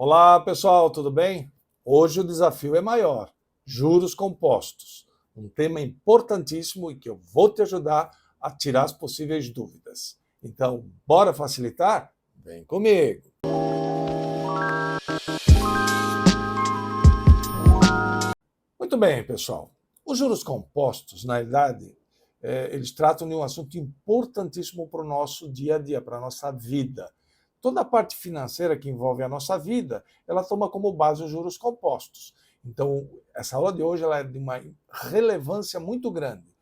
Olá, pessoal, tudo bem? Hoje o desafio é maior: juros compostos. Um tema importantíssimo e que eu vou te ajudar a tirar as possíveis dúvidas. Então, bora facilitar? Vem comigo! Muito bem, pessoal. Os juros compostos, na realidade, eles tratam de um assunto importantíssimo para o nosso dia a dia, para a nossa vida. Toda a parte financeira que envolve a nossa vida, ela toma como base os juros compostos. Então, essa aula de hoje ela é de uma relevância muito grande.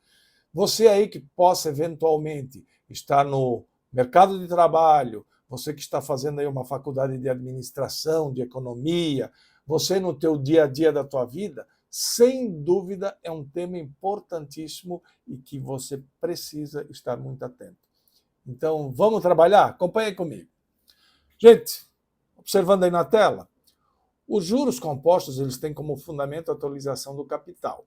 Você aí que possa eventualmente estar no mercado de trabalho, você que está fazendo aí uma faculdade de administração, de economia, você no teu dia a dia da tua vida, sem dúvida é um tema importantíssimo e que você precisa estar muito atento. Então, vamos trabalhar? Acompanhe comigo. Gente, observando aí na tela, os juros compostos eles têm como fundamento a atualização do capital.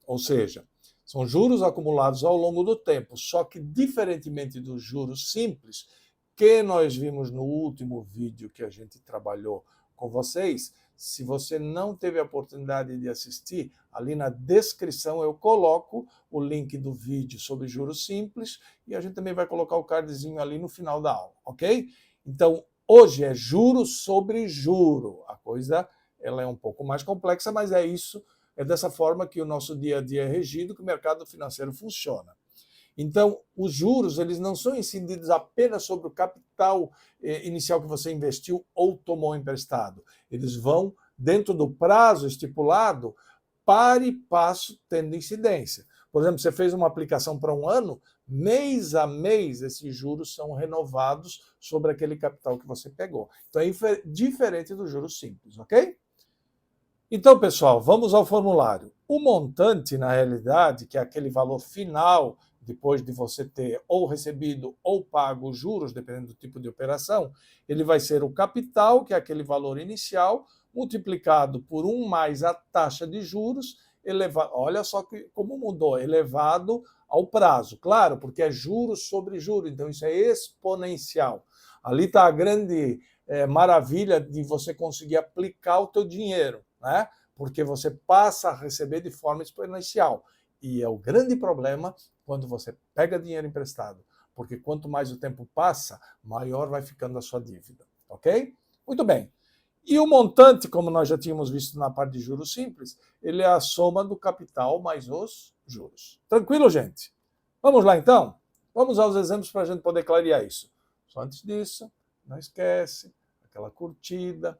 Ou seja, são juros acumulados ao longo do tempo, só que diferentemente dos juros simples, que nós vimos no último vídeo que a gente trabalhou com vocês, se você não teve a oportunidade de assistir, ali na descrição eu coloco o link do vídeo sobre juros simples e a gente também vai colocar o cardzinho ali no final da aula, ok? Então, hoje é juro sobre juro. A coisa ela é um pouco mais complexa, mas é isso. É dessa forma que o nosso dia a dia é regido, que o mercado financeiro funciona. Então, os juros eles não são incididos apenas sobre o capital inicial que você investiu ou tomou emprestado. Eles vão, dentro do prazo estipulado, para e passo tendo incidência. Por exemplo, você fez uma aplicação para um ano, mês a mês esses juros são renovados sobre aquele capital que você pegou. Então é diferente dos juros simples, ok? Então, pessoal, vamos ao formulário. O montante, na realidade, que é aquele valor final, depois de você ter ou recebido ou pago os juros, dependendo do tipo de operação, ele vai ser o capital, que é aquele valor inicial, multiplicado por 1 mais a taxa de juros, elevado. Olha só como mudou, elevado ao prazo. Claro, porque é juros sobre juros, então isso é exponencial. Ali está a grande maravilha de você conseguir aplicar o teu dinheiro, né? Porque você passa a receber de forma exponencial. E é o grande problema quando você pega dinheiro emprestado, porque quanto mais o tempo passa, maior vai ficando a sua dívida, ok? Muito bem. E o montante, como nós já tínhamos visto na parte de juros simples, ele é a soma do capital mais os juros. Tranquilo, gente? Vamos lá, então? Vamos aos exemplos para a gente poder clarear isso. Só antes disso, não esquece, aquela curtida,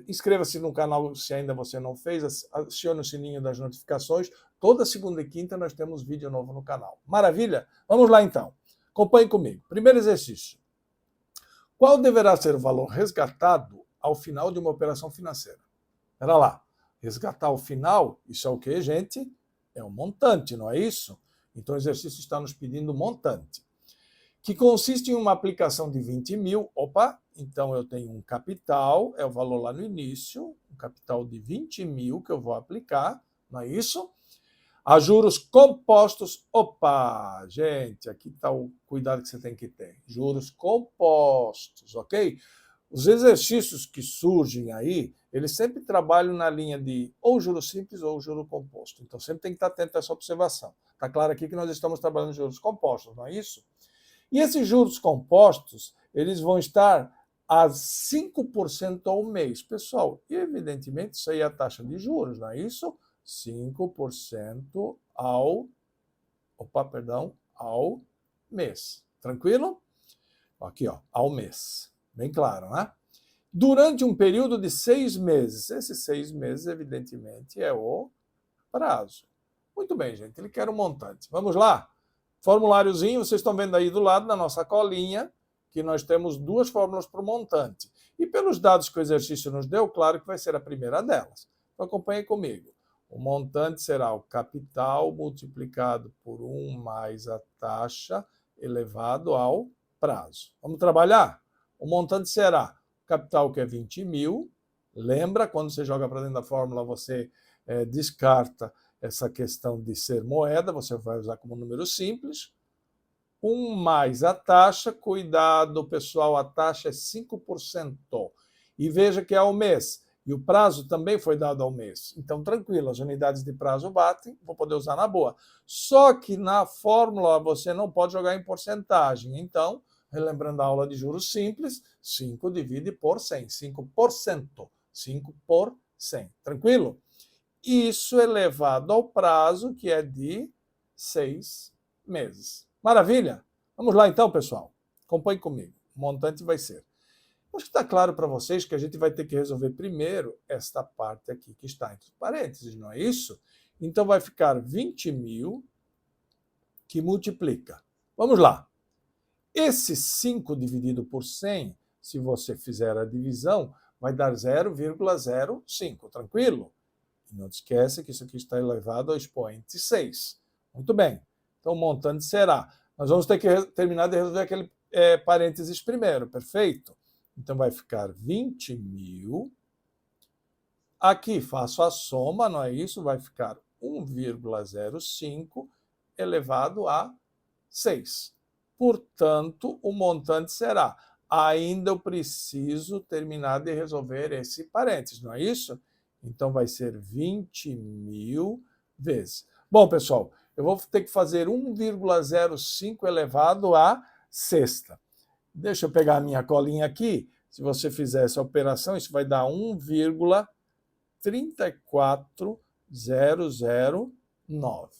inscreva-se no canal se ainda você não fez, acione o sininho das notificações. Toda segunda e quinta nós temos vídeo novo no canal. Maravilha? Vamos lá então. Acompanhe comigo. Primeiro exercício. Qual deverá ser o valor resgatado ao final de uma operação financeira? Espera lá. Resgatar ao final, isso é o quê, gente? É um montante, não é isso? Então o exercício está nos pedindo montante, que consiste em uma aplicação de 20 mil. Opa, então eu tenho um capital, é o valor lá no início, um capital de 20 mil que eu vou aplicar, não é isso? A juros compostos. Opa, gente, aqui está o cuidado que você tem que ter. Juros compostos, ok? Os exercícios que surgem aí, eles sempre trabalham na linha de ou juro simples ou juro composto. Então sempre tem que estar atento a essa observação. Está claro aqui que nós estamos trabalhando em juros compostos, não é isso? E esses juros compostos, eles vão estar a 5% ao mês. Pessoal, e evidentemente isso aí é a taxa de juros, não é isso? 5% ao mês. Tranquilo? Aqui, ó, ao mês. Bem claro, né? Durante um período de 6 meses. Esses 6 meses, evidentemente, é o prazo. Muito bem, gente. Ele quer um montante. Vamos lá? Formuláriozinho, vocês estão vendo aí do lado, na nossa colinha, que nós temos duas fórmulas para o montante. E pelos dados que o exercício nos deu, claro que vai ser a primeira delas. Então acompanhe comigo. O montante será o capital multiplicado por 1 mais a taxa elevado ao prazo. Vamos trabalhar? O montante será o capital, que é 20 mil. Lembra, quando você joga para dentro da fórmula, você descarta essa questão de ser moeda, você vai usar como número simples. 1 mais a taxa, cuidado pessoal, a taxa é 5%. E veja que é ao mês. E o prazo também foi dado ao mês. Então, tranquilo, as unidades de prazo batem, vou poder usar na boa. Só que na fórmula você não pode jogar em porcentagem. Então, relembrando a aula de juros simples, 5 divide por 100, 5%. 5 por 100. Tranquilo? Isso elevado ao prazo, que é de 6 meses. Maravilha? Vamos lá então, pessoal. Acompanhe comigo. O montante vai ser. Acho que está claro para vocês que a gente vai ter que resolver primeiro esta parte aqui que está entre parênteses, não é isso? Então vai ficar 20 mil que multiplica. Vamos lá. Esse 5 dividido por 100, se você fizer a divisão, vai dar 0,05, tranquilo? E não te esquece que isso aqui está elevado ao expoente 6. Muito bem. Então o montante será. Nós vamos ter que terminar de resolver aquele parênteses primeiro, perfeito? Então vai ficar 20 mil. Aqui faço a soma, não é isso? Vai ficar 1,05 elevado a 6. Portanto, o montante será. Ainda eu preciso terminar de resolver esse parênteses, não é isso? Então vai ser 20 mil vezes. Bom, pessoal, eu vou ter que fazer 1,05 elevado a sexta. Deixa eu pegar a minha colinha aqui. Se você fizer essa operação, isso vai dar 1,34009.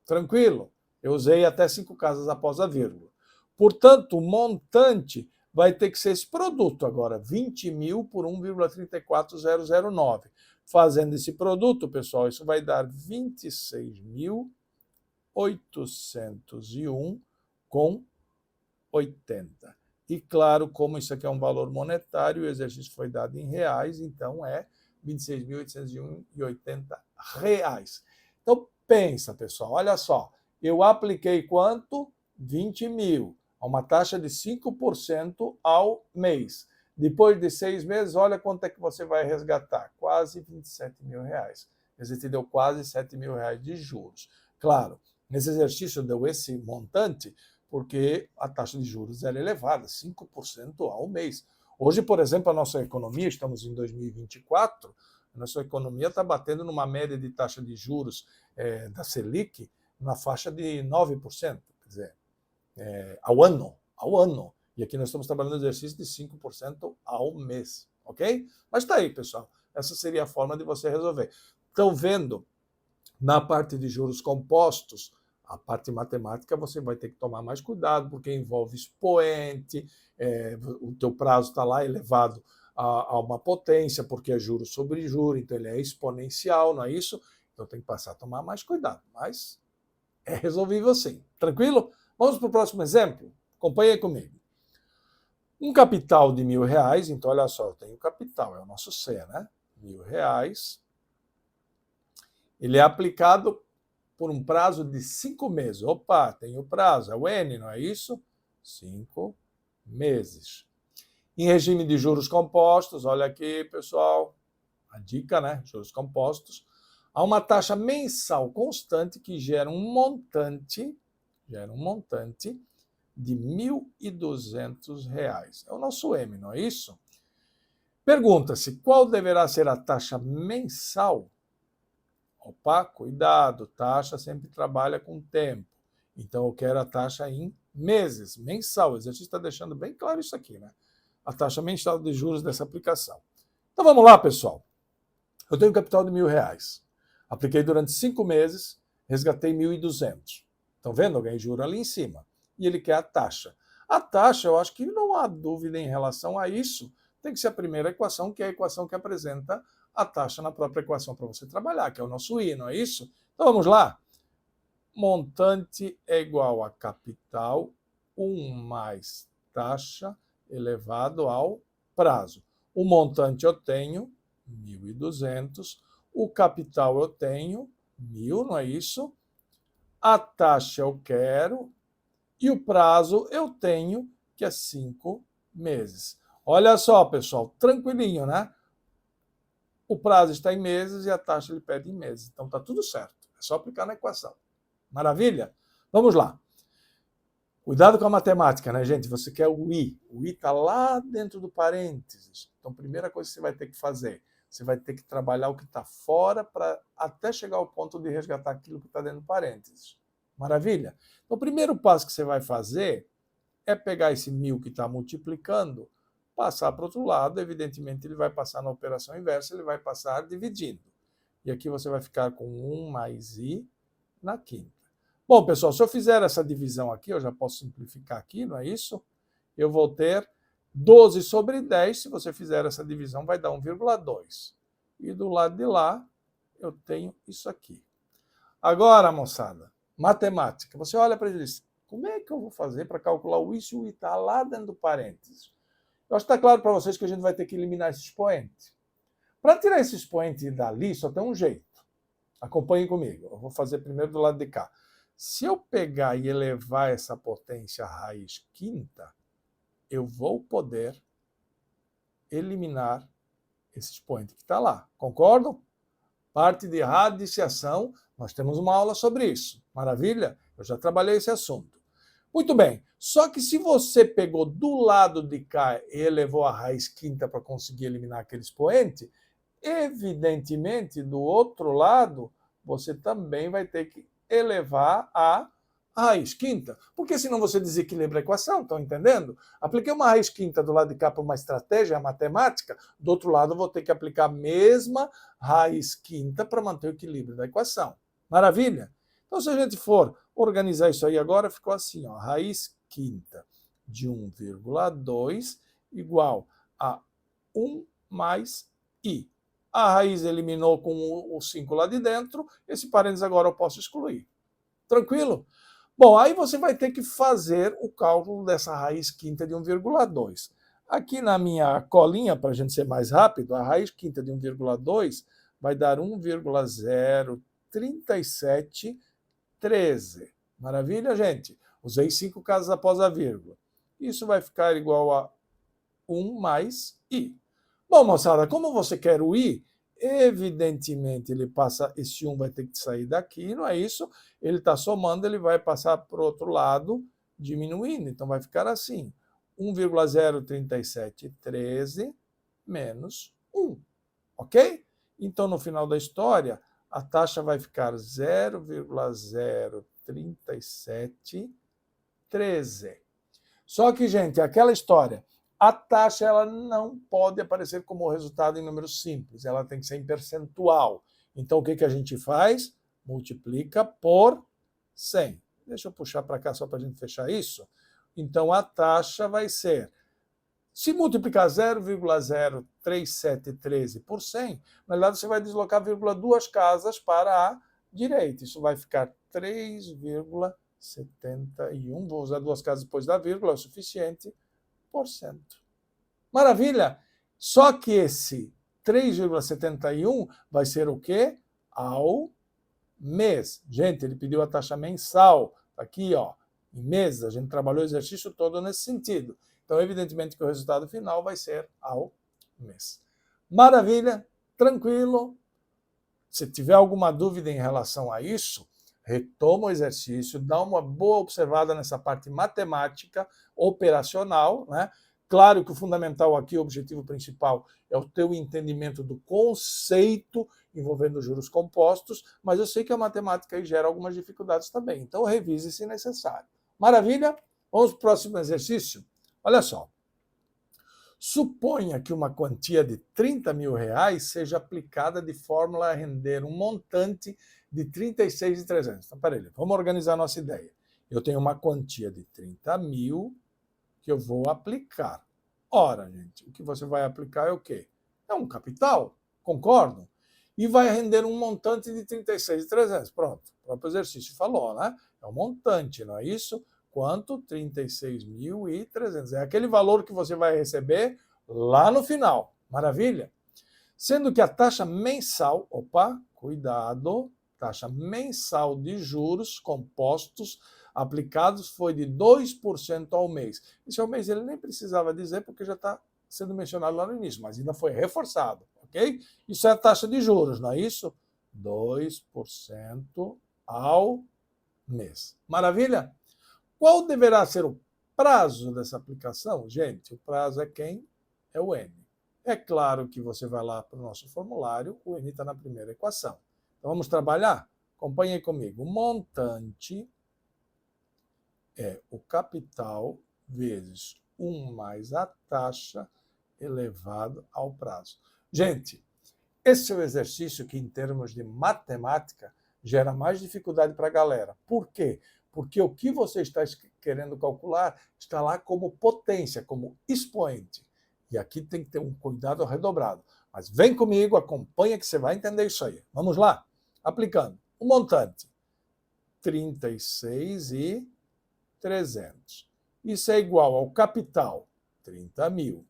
Tranquilo? Eu usei até 5 casas após a vírgula. Portanto, o montante vai ter que ser esse produto agora, 20 mil por 1,34009. Fazendo esse produto, pessoal, isso vai dar 26.801,80. E claro, como isso aqui é um valor monetário, o exercício foi dado em reais, então é R$ 26.801,80. Então pensa, pessoal, olha só, eu apliquei quanto? 20 mil, a uma taxa de 5% ao mês. Depois de 6 meses, olha quanto é que você vai resgatar, quase R$ 27 mil. A gente deu quase R$ 7 mil de juros. Claro, nesse exercício deu esse montante, porque a taxa de juros era elevada, 5% ao mês. Hoje, por exemplo, a nossa economia, estamos em 2024, a nossa economia está batendo numa média de taxa de juros da Selic na faixa de 9%, quer dizer, ao ano. E aqui nós estamos trabalhando no exercício de 5% ao mês, ok? Mas está aí, pessoal. Essa seria a forma de você resolver. Estão vendo, na parte de juros compostos, a parte matemática você vai ter que tomar mais cuidado, porque envolve expoente, o teu prazo está lá elevado a uma potência, porque é juros sobre juros, então ele é exponencial, não é isso? Então tem que passar a tomar mais cuidado, mas é resolvível sim. Tranquilo? Vamos para o próximo exemplo? Acompanhe comigo. Um capital de R$ 1.000, então olha só, eu tenho capital, é o nosso C, né? R$ 1.000. Ele é aplicado por um prazo de 5 meses. Opa, tem o prazo, é o N, não é isso? 5 meses. Em regime de juros compostos, olha aqui, pessoal, a dica, né? Juros compostos. Há uma taxa mensal constante que gera um montante de R$ 1.200. É o nosso M, não é isso? Pergunta-se, qual deverá ser a taxa mensal? Opa, cuidado, taxa sempre trabalha com tempo. Então, eu quero a taxa em meses, mensal. O exercício está deixando bem claro isso aqui, né? A taxa mensal de juros dessa aplicação. Então, vamos lá, pessoal. Eu tenho um capital de R$ 1.000. Apliquei durante 5 meses, resgatei 1.200. Estão vendo? Eu ganhei juro ali em cima. E ele quer a taxa. A taxa, eu acho que não há dúvida em relação a isso. Tem que ser a primeira equação, que é a equação que apresenta a taxa na própria equação para você trabalhar, que é o nosso I, não é isso? Então vamos lá. Montante é igual a capital 1 mais taxa elevado ao prazo. O montante eu tenho 1.200, o capital eu tenho 1.000, não é isso? A taxa eu quero e o prazo eu tenho, que é 5 meses. Olha só, pessoal, tranquilinho, né? O prazo está em meses e a taxa ele pede em meses. Então está tudo certo. É só aplicar na equação. Maravilha? Vamos lá. Cuidado com a matemática, né, gente? Você quer o I. O I está lá dentro do parênteses. Então, a primeira coisa que você vai ter que fazer, você vai ter que trabalhar o que está fora para até chegar ao ponto de resgatar aquilo que está dentro do parênteses. Maravilha? Então, o primeiro passo que você vai fazer é pegar esse 1.000 que está multiplicando, passar para o outro lado. Evidentemente, ele vai passar na operação inversa, ele vai passar dividindo. E aqui você vai ficar com 1 mais I na quinta. Bom, pessoal, se eu fizer essa divisão aqui, eu já posso simplificar aqui, não é isso? Eu vou ter 12 sobre 10, se você fizer essa divisão, vai dar 1,2. E do lado de lá, eu tenho isso aqui. Agora, moçada, matemática. Você olha para ele e diz, como é que eu vou fazer para calcular o I se o I está lá dentro do parênteses? Eu acho que está claro para vocês que a gente vai ter que eliminar esse expoente. Para tirar esse expoente dali, só tem um jeito. Acompanhem comigo. Eu vou fazer primeiro do lado de cá. Se eu pegar e elevar essa potência à raiz quinta, eu vou poder eliminar esse expoente que está lá. Concordam? Parte de radiciação, nós temos uma aula sobre isso. Maravilha? Eu já trabalhei esse assunto. Muito bem, só que se você pegou do lado de cá e elevou a raiz quinta para conseguir eliminar aquele expoente, evidentemente, do outro lado, você também vai ter que elevar a raiz quinta, porque senão você desequilibra a equação, estão entendendo? Apliquei uma raiz quinta do lado de cá para uma estratégia matemática, do outro lado eu vou ter que aplicar a mesma raiz quinta para manter o equilíbrio da equação. Maravilha? Então, se a gente for organizar isso aí agora, ficou assim, ó, raiz quinta de 1,2 igual a 1 mais I. A raiz eliminou com o 5 lá de dentro, esse parênteses agora eu posso excluir. Tranquilo? Bom, aí você vai ter que fazer o cálculo dessa raiz quinta de 1,2. Aqui na minha colinha, para a gente ser mais rápido, a raiz quinta de 1,2 vai dar 1,03713. Maravilha, gente? Usei 5 casas após a vírgula. Isso vai ficar igual a 1 mais I. Bom, moçada, como você quer o I, evidentemente ele passa, esse 1 vai ter que sair daqui, não é isso? Ele está somando, ele vai passar para o outro lado, diminuindo. Então vai ficar assim, 1,03713 menos 1, ok? Então no final da história, a taxa vai ficar 0,03713. Só que, gente, aquela história, a taxa ela não pode aparecer como resultado em números simples, ela tem que ser em percentual. Então, o que a gente faz? Multiplica por 100. Deixa eu puxar para cá só para a gente fechar isso. Então, a taxa vai ser, se multiplicar 0,03713 por 100, na verdade você vai deslocar 2 casas para a direita. Isso vai ficar 3,71, vou usar 2 casas depois da vírgula, é o suficiente, por cento. Maravilha! Só que esse 3,71 vai ser o quê? Ao mês. Gente, ele pediu a taxa mensal. Aqui, ó, em meses, a gente trabalhou o exercício todo nesse sentido. Então, evidentemente que o resultado final vai ser ao mês. Maravilha, tranquilo. Se tiver alguma dúvida em relação a isso, retoma o exercício, dá uma boa observada nessa parte matemática, operacional, né? Claro que o fundamental aqui, o objetivo principal, é o teu entendimento do conceito envolvendo juros compostos, mas eu sei que a matemática aí gera algumas dificuldades também, então revise se necessário. Maravilha? Vamos para o próximo exercício? Olha só. Suponha que uma quantia de 30 mil reais seja aplicada de forma a render um montante de 36.300. Então, peraí, vamos organizar a nossa ideia. Eu tenho uma quantia de 30 mil que eu vou aplicar. Ora, gente, o que você vai aplicar é o quê? É um capital, concordo? E vai render um montante de 36.300. Pronto, o próprio exercício falou, né? É um montante, não é isso? Quanto? 36.300. É aquele valor que você vai receber lá no final. Maravilha? Sendo que a taxa mensal, cuidado, taxa mensal de juros compostos aplicados foi de 2% ao mês. Esse ao mês ele nem precisava dizer porque já está sendo mencionado lá no início, mas ainda foi reforçado, ok? Isso é a taxa de juros, não é isso? 2% ao mês. Maravilha? Qual deverá ser o prazo dessa aplicação? Gente, o prazo é quem? É o N. É claro que você vai lá para o nosso formulário, o N está na primeira equação. Então vamos trabalhar? Acompanhe comigo. O montante é o capital vezes 1 mais a taxa elevado ao prazo. Gente, esse é o exercício que, em termos de matemática, gera mais dificuldade para a galera. Por quê? Porque o que você está querendo calcular está lá como potência, como expoente. E aqui tem que ter um cuidado redobrado. Mas vem comigo, acompanha que você vai entender isso aí. Vamos lá? Aplicando. O montante, 36.300. Isso é igual ao capital, 30 mil.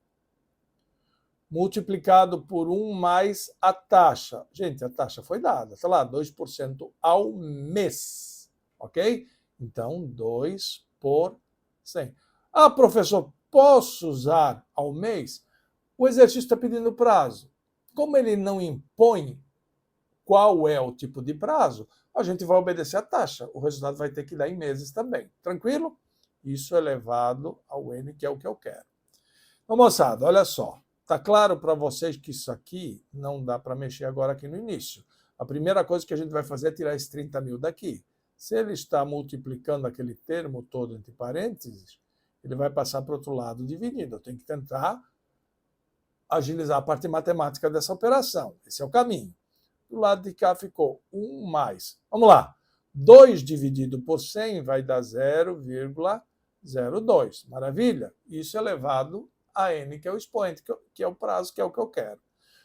Multiplicado por 1 mais a taxa. Gente, a taxa foi dada, está lá, 2% ao mês. Ok? Então, 2 por 100. Ah, professor, posso usar ao mês? O exercício está pedindo prazo. Como ele não impõe qual é o tipo de prazo, a gente vai obedecer a taxa. O resultado vai ter que dar em meses também. Tranquilo? Isso elevado ao N, que é o que eu quero. Então, moçada, olha só. Está claro para vocês que isso aqui não dá para mexer agora aqui no início. A primeira coisa que a gente vai fazer é tirar esse 30 mil daqui. Se ele está multiplicando aquele termo todo entre parênteses, ele vai passar para o outro lado dividido. Eu tenho que tentar agilizar a parte matemática dessa operação. Esse é o caminho. Do lado de cá ficou 1 mais. Vamos lá. 2 dividido por 100 vai dar 0,02. Maravilha? Isso elevado a N, que é o expoente, que é o prazo, que é o que eu quero.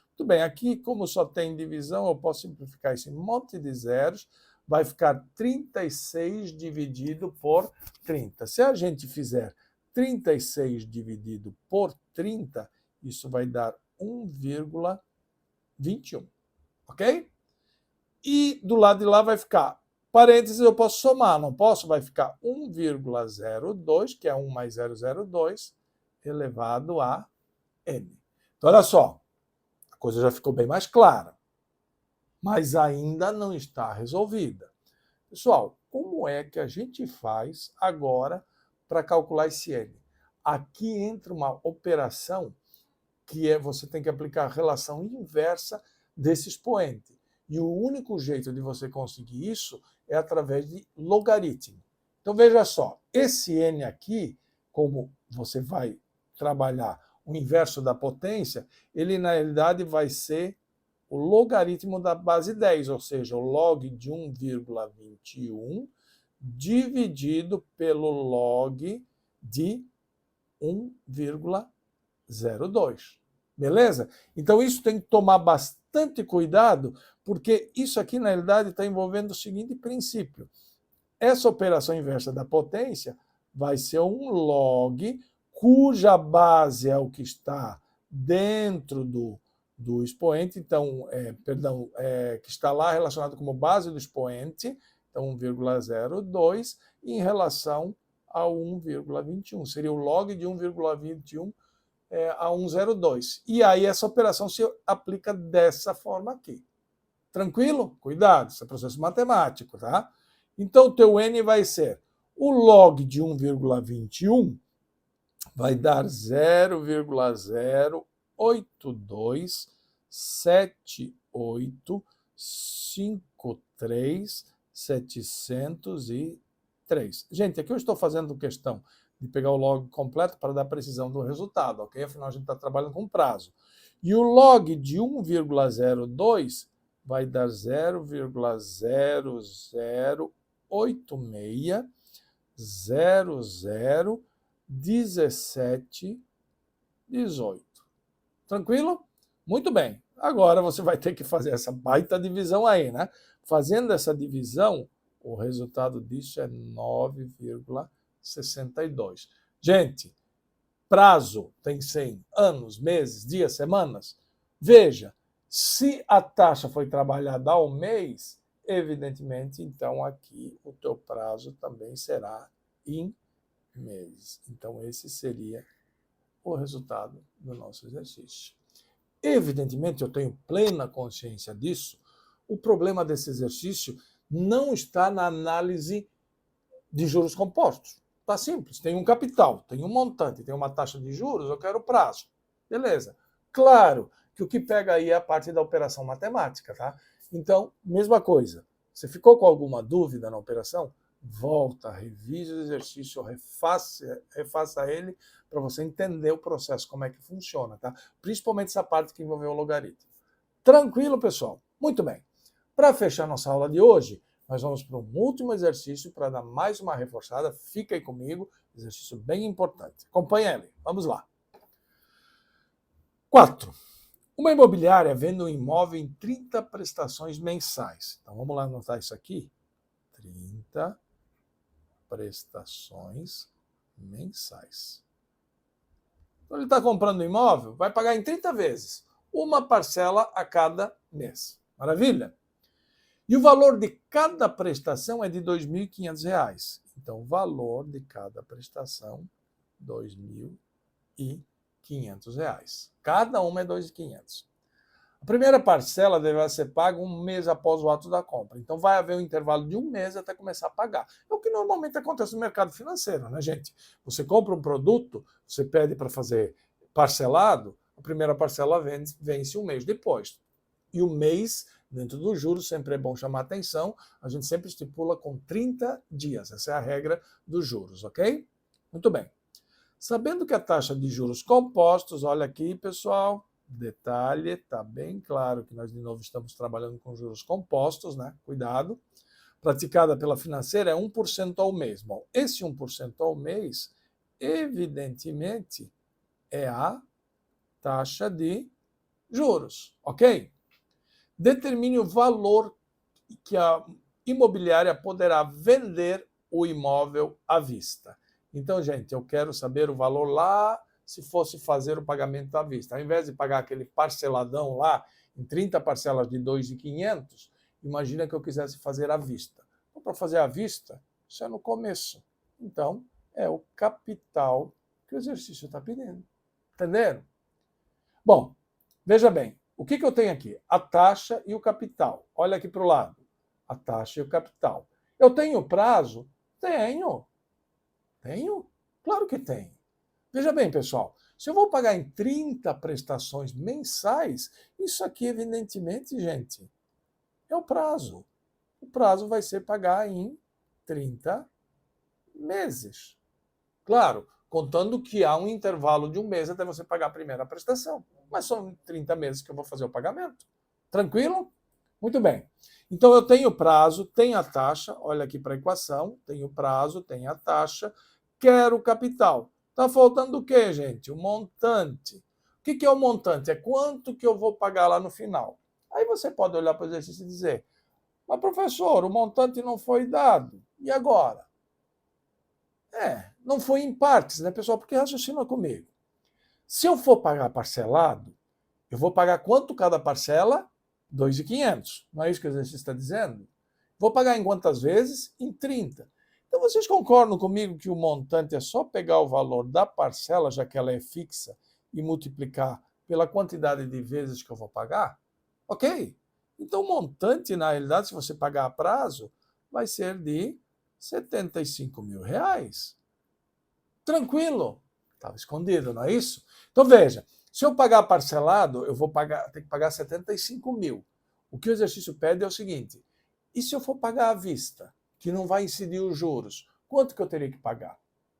Muito bem, aqui, como só tem divisão, eu posso simplificar esse monte de zeros. Vai ficar 36 dividido por 30. Se a gente fizer 36 dividido por 30, isso vai dar 1,21. Ok? E do lado de lá vai ficar parênteses, eu posso somar, não posso? Vai ficar 1,02, que é 1 mais 0,02, elevado a N. Então, olha só, a coisa já ficou bem mais clara, mas ainda não está resolvida. Pessoal, como é que a gente faz agora para calcular esse N? Aqui entra uma operação que você tem que aplicar a relação inversa desse expoente. E o único jeito de você conseguir isso é através de logaritmo. Então, veja só, esse N aqui, como você vai trabalhar o inverso da potência, ele, na realidade, vai ser o logaritmo da base 10, ou seja, o log de 1,21 dividido pelo log de 1,02. Beleza? Então, isso tem que tomar bastante cuidado, porque isso aqui, na realidade, está envolvendo o seguinte princípio. Essa operação inversa da potência vai ser um log cuja base é o que está dentro do expoente, então, que está lá relacionado como base do expoente, então 1,02, em relação ao 1,21. Seria o log de 1,21 a 1,02. E aí essa operação se aplica dessa forma aqui. Tranquilo? Cuidado, isso é processo matemático, tá? Então, o teu N vai ser o log de 1,21 vai dar 0,0827853703. Gente, aqui eu estou fazendo questão de pegar o log completo para dar precisão do resultado, ok? Afinal, a gente está trabalhando com prazo. E o log de 1,02 vai dar 0,0086001718. Tranquilo? Muito bem. Agora você vai ter que fazer essa baita divisão aí, né? Fazendo essa divisão, o resultado disso é 9,62. Gente, prazo tem 100 anos, meses, dias, semanas. Veja, se a taxa foi trabalhada ao mês, evidentemente, então aqui o teu prazo também será em meses. Então esse seria o resultado do nosso exercício. Evidentemente, eu tenho plena consciência disso. O problema desse exercício não está na análise de juros compostos. Tá simples, tem um capital, tem um montante, tem uma taxa de juros, eu quero prazo. Beleza. Claro que o que pega aí é a parte da operação matemática, tá? Então, mesma coisa. Você ficou com alguma dúvida na operação? Volta, revise o exercício, refaça ele para você entender o processo, como é que funciona, tá? Principalmente essa parte que envolveu o logaritmo. Tranquilo, pessoal? Muito bem. Para fechar nossa aula de hoje, nós vamos para um último exercício para dar mais uma reforçada. Fica aí comigo, exercício bem importante. Acompanhe ele. Vamos lá. 4. Uma imobiliária vende um imóvel em 30 prestações mensais. Então vamos lá anotar isso aqui. 30 prestações mensais. Então ele está comprando um imóvel, vai pagar em 30 vezes, uma parcela a cada mês. Maravilha? E o valor de cada prestação é de R$ 2.500. Então, o valor de cada prestação, R$ 2.500. Cada uma é R$ 2.500. A primeira parcela deverá ser paga um mês após o ato da compra. Então, vai haver um intervalo de um mês até começar a pagar. É o que normalmente acontece no mercado financeiro, né, gente? Você compra um produto, você pede para fazer parcelado, a primeira parcela vence um mês depois. E o mês, dentro dos juros, sempre é bom chamar atenção, a gente sempre estipula com 30 dias. Essa é a regra dos juros, ok? Muito bem. Sabendo que a taxa de juros compostos, olha aqui, pessoal, detalhe, está bem claro que nós, de novo, estamos trabalhando com juros compostos, né? Cuidado. Praticada pela financeira é 1% ao mês. Bom, esse 1% ao mês, evidentemente, é a taxa de juros, ok? Determine o valor que a imobiliária poderá vender o imóvel à vista. Então, gente, eu quero saber o valor lá se fosse fazer o pagamento à vista. Ao invés de pagar aquele parceladão lá, em 30 parcelas de R$ 2.500, imagina que eu quisesse fazer à vista. Então, para fazer à vista, isso é no começo. Então, é o capital que o exercício está pedindo. Entenderam? Bom, veja bem, o que eu tenho aqui? A taxa e o capital. Olha aqui para o lado. A taxa e o capital. Eu tenho prazo? Tenho. Tenho? Claro que tenho. Veja bem, pessoal, se eu vou pagar em 30 prestações mensais, isso aqui, evidentemente, gente, é o prazo. O prazo vai ser pagar em 30 meses. Claro, contando que há um intervalo de um mês até você pagar a primeira prestação. Mas são 30 meses que eu vou fazer o pagamento. Tranquilo? Muito bem. Então eu tenho prazo, tenho a taxa, olha aqui para a equação, tenho prazo, tenho a taxa, quero o capital. Está faltando o quê, gente? O montante. O que é o montante? É quanto que eu vou pagar lá no final. Aí você pode olhar para o exercício e dizer, mas professor, o montante não foi dado. E agora? Não foi em partes, né, pessoal? Porque raciocina comigo. Se eu for pagar parcelado, eu vou pagar quanto cada parcela? 2.500. Não é isso que o exercício está dizendo? Vou pagar em quantas vezes? Em 30. Então, vocês concordam comigo que o montante é só pegar o valor da parcela, já que ela é fixa, e multiplicar pela quantidade de vezes que eu vou pagar? Ok? Então, o montante, na realidade, se você pagar a prazo, vai ser de R$ 75 mil. Tranquilo. Estava escondido, não é isso? Então, veja, se eu pagar parcelado, eu vou ter que pagar 75 mil. O que o exercício pede é o seguinte, e se eu for pagar à vista, que não vai incidir os juros, quanto que eu teria que pagar?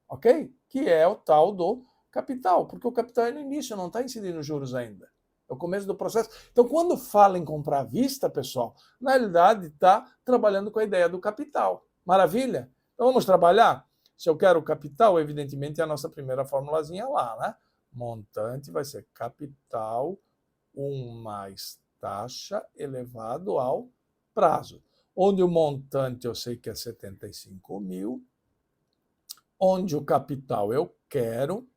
Ok? Que é o tal do capital, porque o capital é no início, não está incidindo os juros ainda. É o começo do processo. Então, quando fala em comprar à vista, pessoal, na realidade está trabalhando com a ideia do capital. Maravilha? Então, vamos trabalhar? Se eu quero capital, evidentemente é a nossa primeira formulazinha lá, né? Montante vai ser capital 1 mais taxa elevado ao prazo. Onde o montante eu sei que é 75 mil, onde o capital eu quero,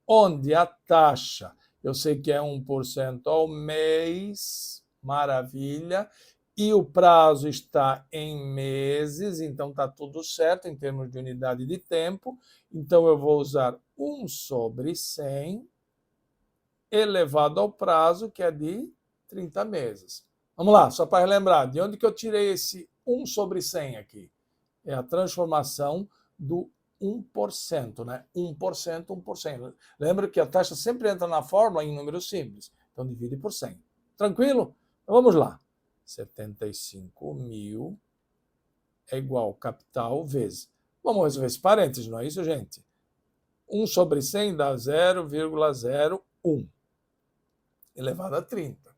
onde a taxa eu sei que é 1% ao mês, maravilha, e o prazo está em meses, então está tudo certo em termos de unidade de tempo, então eu vou usar 1 sobre 100 elevado ao prazo, que é de 30 meses. Vamos lá, só para relembrar, de onde que eu tirei esse 1 sobre 100 aqui? É a transformação do 1%, né? 1%, 1%. Lembra que a taxa sempre entra na fórmula em números simples. Então, divide por 100. Tranquilo? Então, vamos lá. 75 mil é igual ao capital vezes. Vamos resolver esse parênteses, não é isso, gente? 1 sobre 100 dá 0,01 elevado a 30.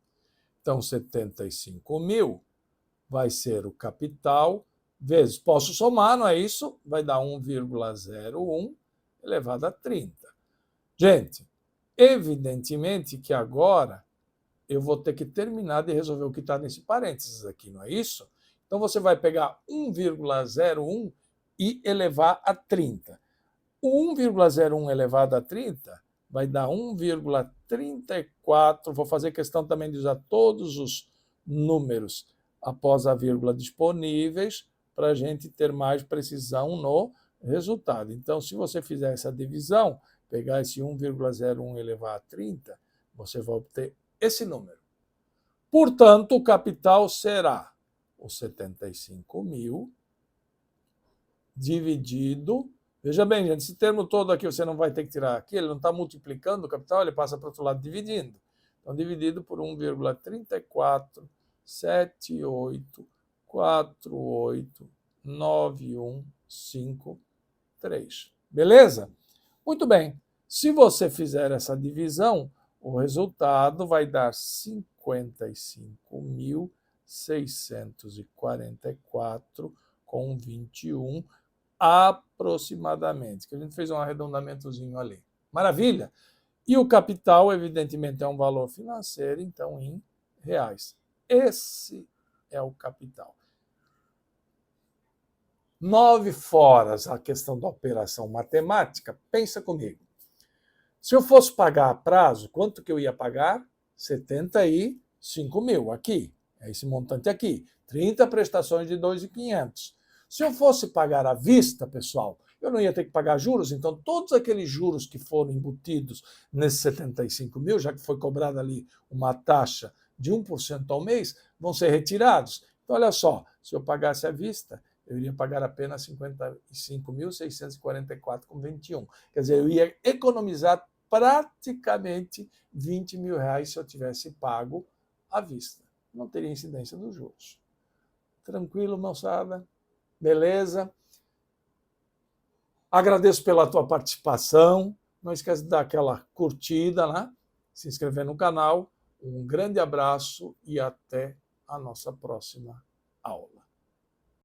Então, 75 mil vai ser o capital vezes, posso somar, não é isso? Vai dar 1,01 elevado a 30. Gente, evidentemente que agora eu vou ter que terminar de resolver o que está nesse parênteses aqui, não é isso? Então você vai pegar 1,01 e elevar a 30. O 1,01 elevado a 30 vai dar 1,34. Vou fazer questão também de usar todos os números após a vírgula disponíveis para a gente ter mais precisão no resultado. Então, se você fizer essa divisão, pegar esse 1,01 elevado a 30, você vai obter esse número. Portanto, o capital será os 75 mil dividido... Veja bem, gente, esse termo todo aqui você não vai ter que tirar aqui, ele não está multiplicando o capital, ele passa para o outro lado dividindo. Então, dividido por 1,3478489153. Beleza? Muito bem. Se você fizer essa divisão, o resultado vai dar 55.644,21 aproximadamente, que a gente fez um arredondamentozinho ali. Maravilha? E o capital, evidentemente, é um valor financeiro, então em reais. Esse é o capital. 9 fora a questão da operação matemática, pensa comigo. Se eu fosse pagar a prazo, quanto que eu ia pagar? 75 mil aqui, é esse montante aqui. 30 prestações de 2.500. Se eu fosse pagar à vista, pessoal, eu não ia ter que pagar juros, então todos aqueles juros que foram embutidos nesses 75 mil, já que foi cobrada ali uma taxa de 1% ao mês, vão ser retirados. Então, olha só, se eu pagasse à vista, eu iria pagar apenas 55.644,21. Quer dizer, eu ia economizar praticamente 20 mil reais se eu tivesse pago à vista. Não teria incidência dos juros. Tranquilo, moçada? Beleza? Agradeço pela tua participação. Não esquece de dar aquela curtida, né? Se inscrever no canal. Um grande abraço e até a nossa próxima aula.